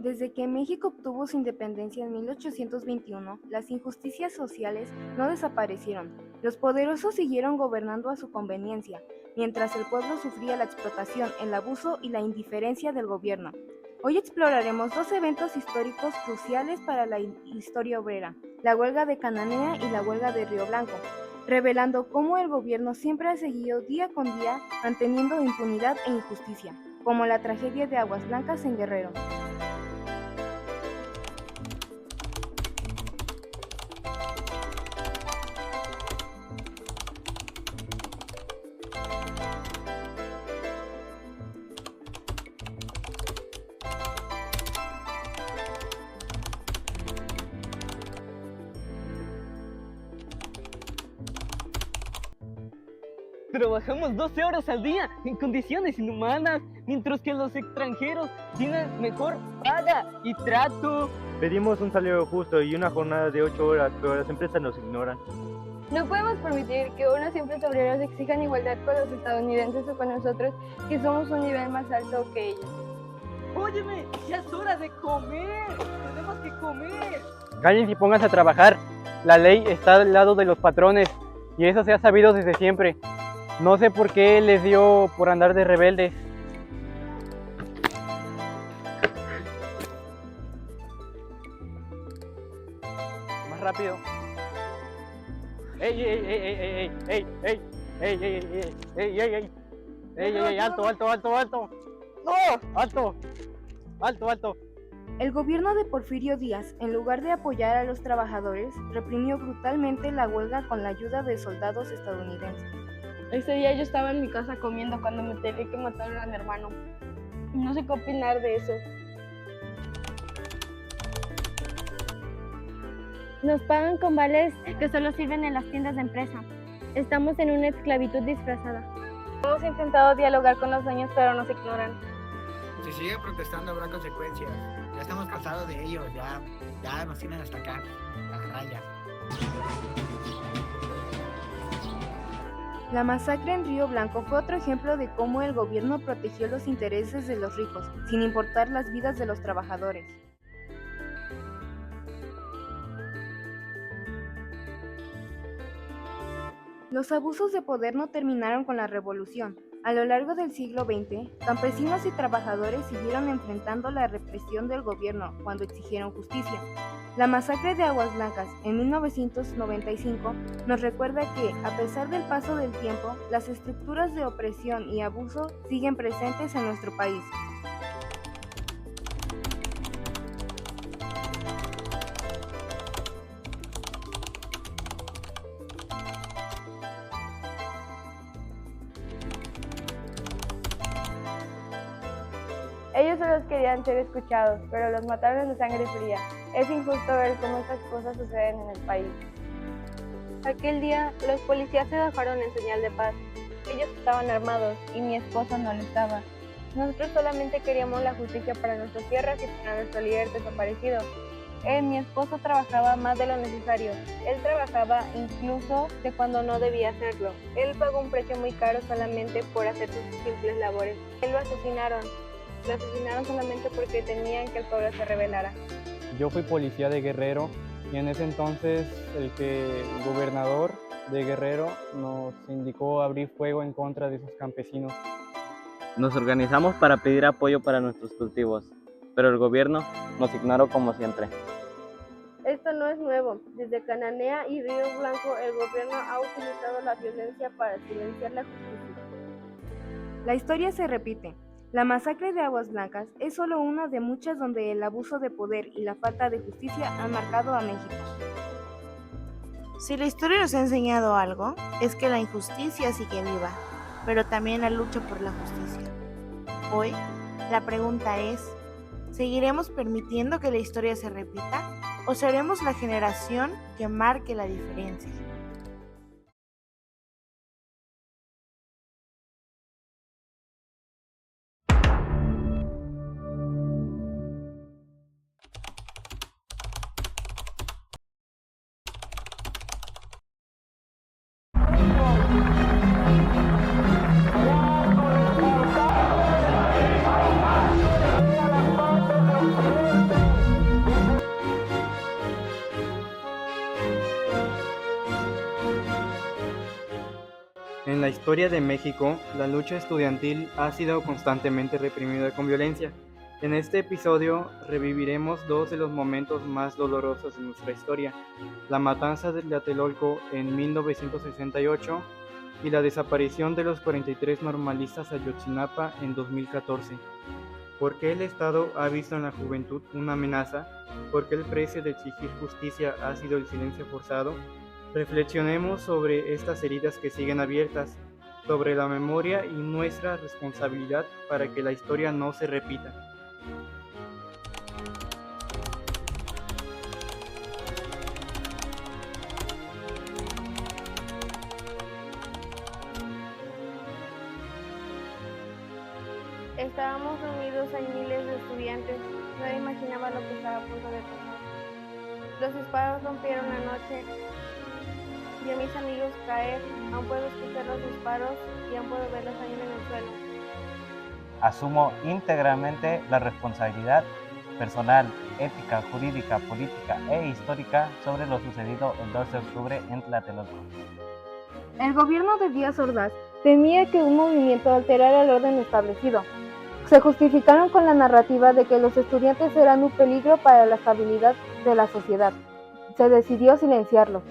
Desde que México obtuvo su independencia en 1821, las injusticias sociales no desaparecieron. Los poderosos siguieron gobernando a su conveniencia, mientras el pueblo sufría la explotación, el abuso y la indiferencia del gobierno. Hoy exploraremos dos eventos históricos cruciales para la historia obrera, la huelga de Cananea y la huelga de Río Blanco, revelando cómo el gobierno siempre ha seguido día con día manteniendo impunidad e injusticia, como la tragedia de Aguas Blancas en Guerrero. Trabajamos 12 horas al día en condiciones inhumanas, mientras que los extranjeros tienen mejor paga y trato. Pedimos un salario justo y una jornada de 8 horas, pero las empresas nos ignoran. No podemos permitir que unos simples obreros exijan igualdad con los estadounidenses o con nosotros, que somos un nivel más alto que ellos. Óyeme, ya es hora de comer. Tenemos que comer. Cállense y pónganse a trabajar. La ley está al lado de los patrones y eso se ha sabido desde siempre. No sé por qué les dio por andar de rebeldes. Más rápido. ¡Ey, ey, ey, ey, ey, ey, ey, ey, ey, ey, ey, ey, ey, ey, ey, alto, alto, alto, alto! ¡No! ¡Alto! ¡Alto, alto! El gobierno de Porfirio Díaz, en lugar de apoyar a los trabajadores, reprimió brutalmente la huelga con la ayuda de soldados estadounidenses. Ese día yo estaba en mi casa comiendo cuando me enteré que mataron a mi hermano. No sé qué opinar de eso. Nos pagan con vales que solo sirven en las tiendas de empresa. Estamos en una esclavitud disfrazada. Hemos intentado dialogar con los dueños, pero nos ignoran. Si sigue protestando habrá consecuencias. Ya estamos cansados de ellos, ya nos tienen hasta acá, la raya. La masacre en Río Blanco fue otro ejemplo de cómo el gobierno protegió los intereses de los ricos, sin importar las vidas de los trabajadores. Los abusos de poder no terminaron con la revolución. A lo largo del siglo XX, campesinos y trabajadores siguieron enfrentando la represión del gobierno cuando exigieron justicia. La masacre de Aguas Blancas en 1995 nos recuerda que, a pesar del paso del tiempo, las estructuras de opresión y abuso siguen presentes en nuestro país. Ellos solo querían ser escuchados, pero los mataron de sangre fría. Es injusto ver cómo estas cosas suceden en el país. Aquel día, los policías se bajaron en señal de paz. Ellos estaban armados y mi esposo no lo estaba. Nosotros solamente queríamos la justicia para nuestras tierras y para nuestro líder desaparecido. Mi esposo trabajaba más de lo necesario. Él trabajaba incluso de cuando no debía hacerlo. Él pagó un precio muy caro solamente por hacer sus simples labores. Él lo asesinaron. Lo asesinaron solamente porque temían que el pueblo se rebelara. Yo fui policía de Guerrero y en ese entonces el gobernador de Guerrero nos indicó abrir fuego en contra de esos campesinos. Nos organizamos para pedir apoyo para nuestros cultivos, pero el gobierno nos ignoró como siempre. Esto no es nuevo. Desde Cananea y Río Blanco, el gobierno ha utilizado la violencia para silenciar la justicia. La historia se repite. La masacre de Aguas Blancas es solo una de muchas donde el abuso de poder y la falta de justicia han marcado a México. Si la historia nos ha enseñado algo, es que la injusticia sigue viva, pero también la lucha por la justicia. Hoy, la pregunta es, ¿seguiremos permitiendo que la historia se repita o seremos la generación que marque la diferencia? historia de México, la lucha estudiantil ha sido constantemente reprimida con violencia. En este episodio reviviremos dos de los momentos más dolorosos de nuestra historia: la matanza de Tlatelolco en 1968 y la desaparición de los 43 normalistas Ayotzinapa en 2014. ¿Por qué el Estado ha visto en la juventud una amenaza? ¿Por qué el precio de exigir justicia ha sido el silencio forzado? Reflexionemos sobre estas heridas que siguen abiertas, sobre la memoria y nuestra responsabilidad para que la historia no se repita. Estábamos reunidos ahí miles de estudiantes, nadie imaginaba lo que estaba a punto de pasar. Los disparos rompieron la noche, vi a mis amigos caer, aún puedo escuchar los disparos y aún puedo ver la sangre en el suelo. Asumo íntegramente la responsabilidad personal, ética, jurídica, política e histórica sobre lo sucedido el 12 de octubre en Tlatelolco. El gobierno de Díaz Ordaz temía que un movimiento alterara el orden establecido. Se justificaron con la narrativa de que los estudiantes eran un peligro para la estabilidad de la sociedad. Se decidió silenciarlos.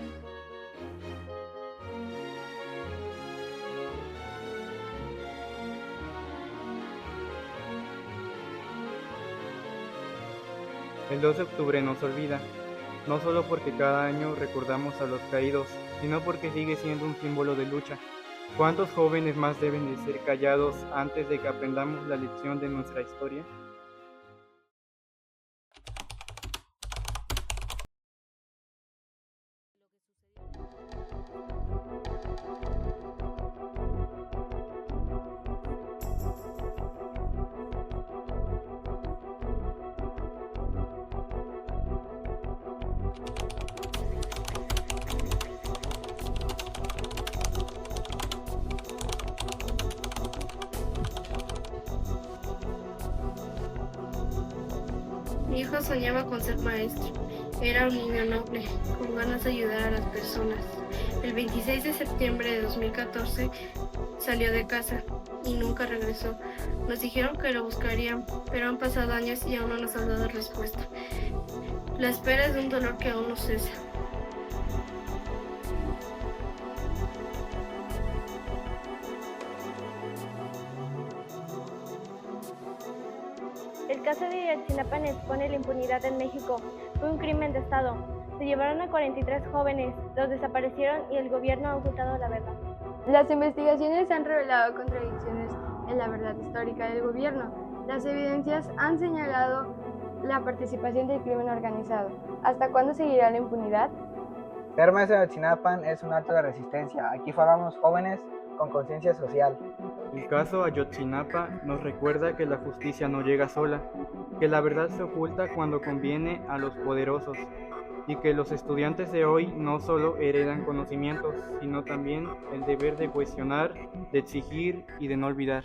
El 2 de octubre nos olvida, no solo porque cada año recordamos a los caídos, sino porque sigue siendo un símbolo de lucha. ¿Cuántos jóvenes más deben de ser callados antes de que aprendamos la lección de nuestra historia? Mi hijo soñaba con ser maestro. Era un niño noble, con ganas de ayudar a las personas. El 26 de septiembre de 2014 salió de casa y nunca regresó. Nos dijeron que lo buscarían, pero han pasado años y aún no nos han dado respuesta. La espera es un dolor que aún no cesa. El caso de Ayotzinapa expone la impunidad en México. Fue un crimen de Estado. Se llevaron a 43 jóvenes, los desaparecieron y el gobierno ha ocultado la verdad. Las investigaciones han revelado contradicciones en la verdad histórica del gobierno. Las evidencias han señalado la participación del crimen organizado. ¿Hasta cuándo seguirá la impunidad? Ser maestro de Ayotzinapa es un acto de resistencia. Aquí formamos jóvenes con conciencia social. El caso Ayotzinapa nos recuerda que la justicia no llega sola, que la verdad se oculta cuando conviene a los poderosos, y que los estudiantes de hoy no solo heredan conocimientos, sino también el deber de cuestionar, de exigir y de no olvidar.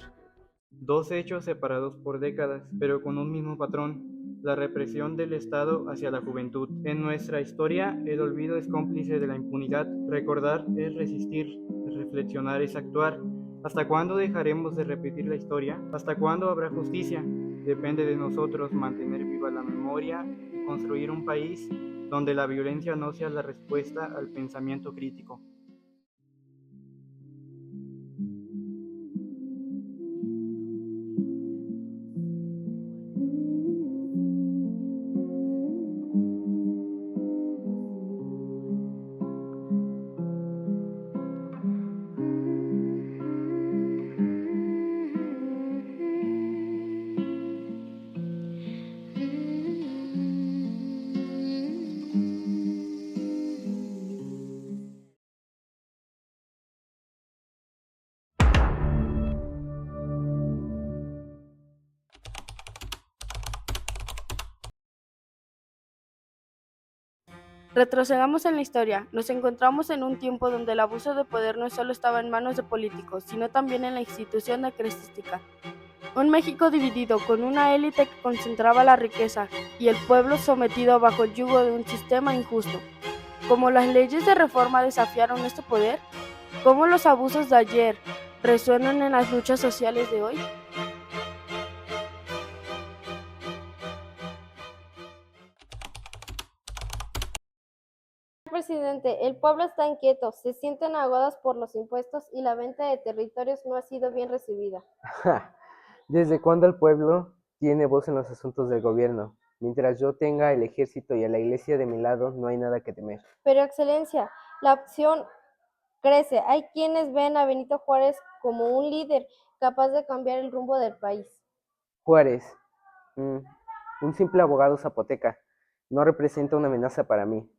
Dos hechos separados por décadas, pero con un mismo patrón: la represión del Estado hacia la juventud. En nuestra historia, el olvido es cómplice de la impunidad. Recordar es resistir, reflexionar es actuar. ¿Hasta cuándo dejaremos de repetir la historia? ¿Hasta cuándo habrá justicia? Depende de nosotros mantener viva la memoria y construir un país donde la violencia no sea la respuesta al pensamiento crítico. Retrocedamos en la historia. Nos encontramos en un tiempo donde el abuso de poder no solo estaba en manos de políticos, sino también en la institución eclesiástica. Un México dividido, con una élite que concentraba la riqueza y el pueblo sometido bajo el yugo de un sistema injusto. ¿Cómo las leyes de reforma desafiaron este poder? ¿Cómo los abusos de ayer resuenan en las luchas sociales de hoy? Presidente, el pueblo está inquieto, se sienten ahogados por los impuestos y la venta de territorios no ha sido bien recibida. ¿Desde cuándo el pueblo tiene voz en los asuntos del gobierno? Mientras yo tenga el ejército y a la iglesia de mi lado, no hay nada que temer. Pero, Excelencia, la opción crece. Hay quienes ven a Benito Juárez como un líder capaz de cambiar el rumbo del país. Juárez, un simple abogado zapoteca, no representa una amenaza para mí.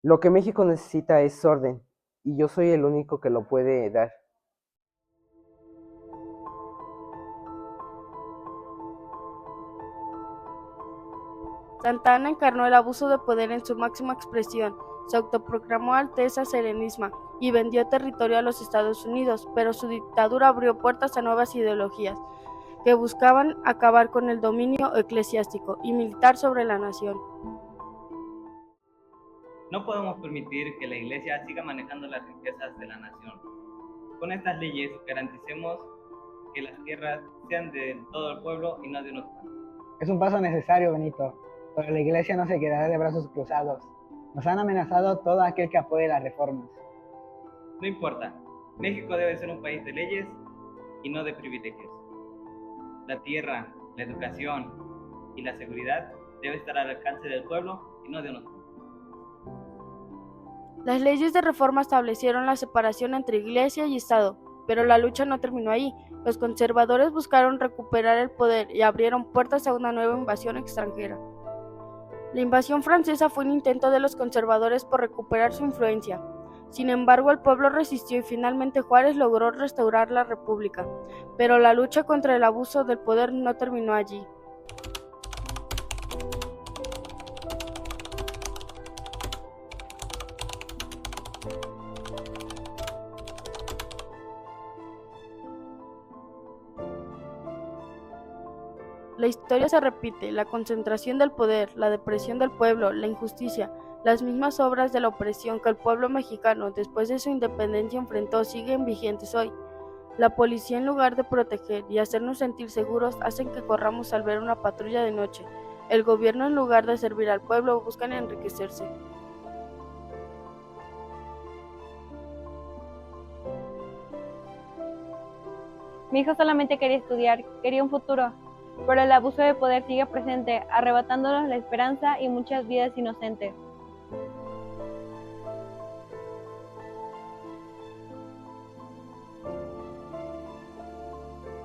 Lo que México necesita es orden, y yo soy el único que lo puede dar. Santa Anna encarnó el abuso de poder en su máxima expresión. Se autoproclamó Alteza Serenísima y vendió territorio a los Estados Unidos, pero su dictadura abrió puertas a nuevas ideologías que buscaban acabar con el dominio eclesiástico y militar sobre la nación. No podemos permitir que la Iglesia siga manejando las riquezas de la nación. Con estas leyes garanticemos que las tierras sean de todo el pueblo y no de unos cuantos. Es un paso necesario, Benito, pero la Iglesia no se quedará de brazos cruzados. Nos han amenazado todo aquel que apoye las reformas. No importa, México debe ser un país de leyes y no de privilegios. La tierra, la educación y la seguridad debe estar al alcance del pueblo y no de unos cuantos. Las leyes de reforma establecieron la separación entre Iglesia y Estado, pero la lucha no terminó ahí. Los conservadores buscaron recuperar el poder y abrieron puertas a una nueva invasión extranjera. La invasión francesa fue un intento de los conservadores por recuperar su influencia. Sin embargo, el pueblo resistió y finalmente Juárez logró restaurar la república, pero la lucha contra el abuso del poder no terminó allí. La historia se repite, la concentración del poder, la depresión del pueblo, la injusticia, las mismas obras de la opresión que el pueblo mexicano después de su independencia enfrentó siguen vigentes hoy. La policía, en lugar de proteger y hacernos sentir seguros, hacen que corramos al ver una patrulla de noche. El gobierno, en lugar de servir al pueblo, buscan enriquecerse. Mi hijo solamente quería estudiar, quería un futuro, pero el abuso de poder sigue presente, arrebatándonos la esperanza y muchas vidas inocentes.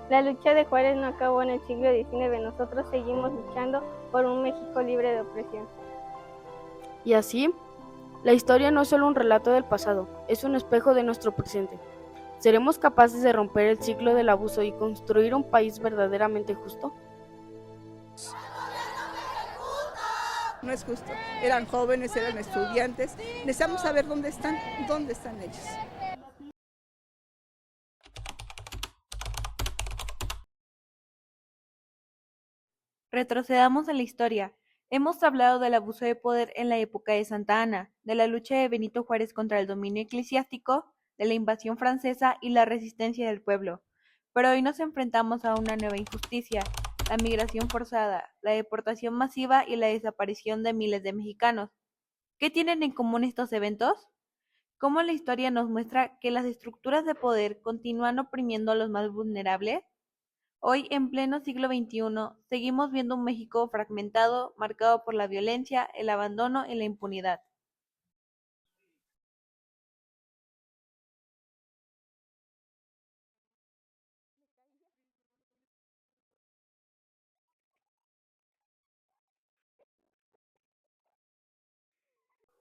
La lucha de Juárez no acabó en el siglo XIX, nosotros seguimos luchando por un México libre de opresión. Y así, la historia no es solo un relato del pasado, es un espejo de nuestro presente. ¿Seremos capaces de romper el ciclo del abuso y construir un país verdaderamente justo? No es justo. Eran jóvenes, eran estudiantes. Necesitamos saber dónde están ellos. Retrocedamos en la historia. Hemos hablado del abuso de poder en la época de Santa Anna, de la lucha de Benito Juárez contra el dominio eclesiástico, de la invasión francesa y la resistencia del pueblo. Pero hoy nos enfrentamos a una nueva injusticia, la migración forzada, la deportación masiva y la desaparición de miles de mexicanos. ¿Qué tienen en común estos eventos? ¿Cómo la historia nos muestra que las estructuras de poder continúan oprimiendo a los más vulnerables? Hoy, en pleno siglo XXI, seguimos viendo un México fragmentado, marcado por la violencia, el abandono y la impunidad.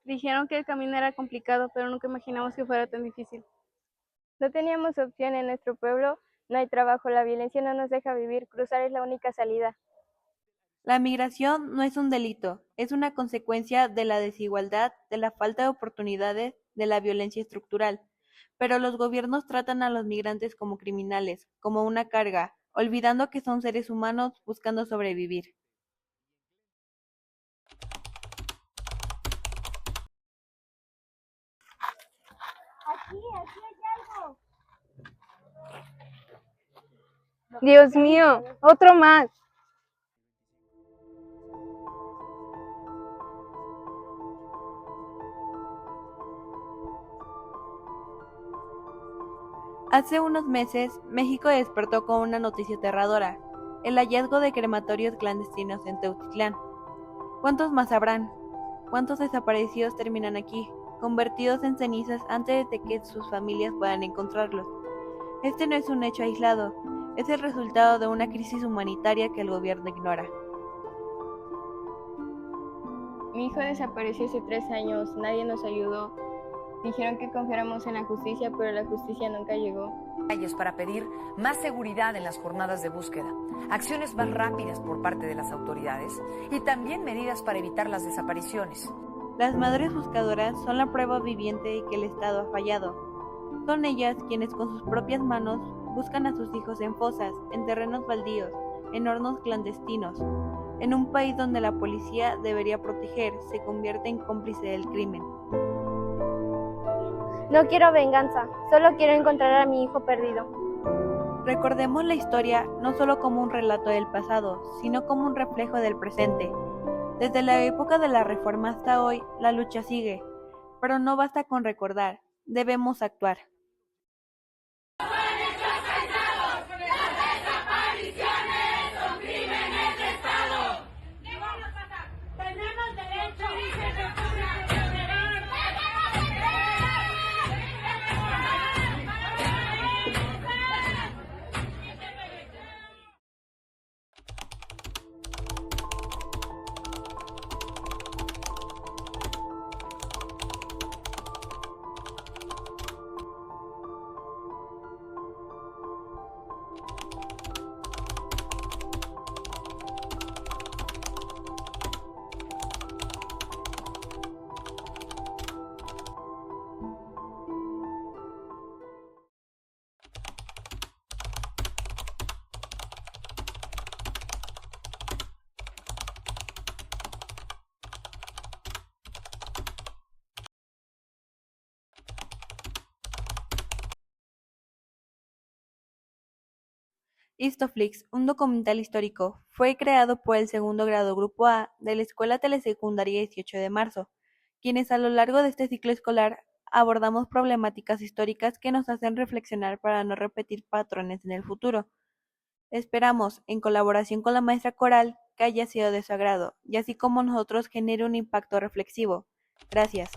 Dijeron que el camino era complicado, pero nunca imaginamos que fuera tan difícil. No teníamos opción en nuestro pueblo, no hay trabajo, la violencia no nos deja vivir, cruzar es la única salida. La migración no es un delito, es una consecuencia de la desigualdad, de la falta de oportunidades, de la violencia estructural. Pero los gobiernos tratan a los migrantes como criminales, como una carga, olvidando que son seres humanos buscando sobrevivir. Aquí hay algo. Dios mío, otro más. Hace unos meses, México despertó con una noticia aterradora, el hallazgo de crematorios clandestinos en Teutitlán. ¿Cuántos más habrán? ¿Cuántos desaparecidos terminan aquí, convertidos en cenizas antes de que sus familias puedan encontrarlos? Este no es un hecho aislado, es el resultado de una crisis humanitaria que el gobierno ignora. Mi hijo desapareció hace 3 años, nadie nos ayudó. Dijeron que confiáramos en la justicia, pero la justicia nunca llegó. Para pedir más seguridad en las jornadas de búsqueda, acciones más rápidas por parte de las autoridades y también medidas para evitar las desapariciones. Las madres buscadoras son la prueba viviente de que el Estado ha fallado. Son ellas quienes con sus propias manos buscan a sus hijos en fosas, en terrenos baldíos, en hornos clandestinos. En un país donde la policía debería proteger, se convierte en cómplice del crimen. No quiero venganza, solo quiero encontrar a mi hijo perdido. Recordemos la historia no solo como un relato del pasado, sino como un reflejo del presente. Desde la época de la Reforma hasta hoy, la lucha sigue, pero no basta con recordar, debemos actuar. Histoflix, un documental histórico, fue creado por el segundo grado Grupo A de la Escuela Telesecundaria 18 de Marzo, quienes a lo largo de este ciclo escolar abordamos problemáticas históricas que nos hacen reflexionar para no repetir patrones en el futuro. Esperamos, en colaboración con la maestra Coral, que haya sido de su agrado, y así como nosotros genere un impacto reflexivo. Gracias.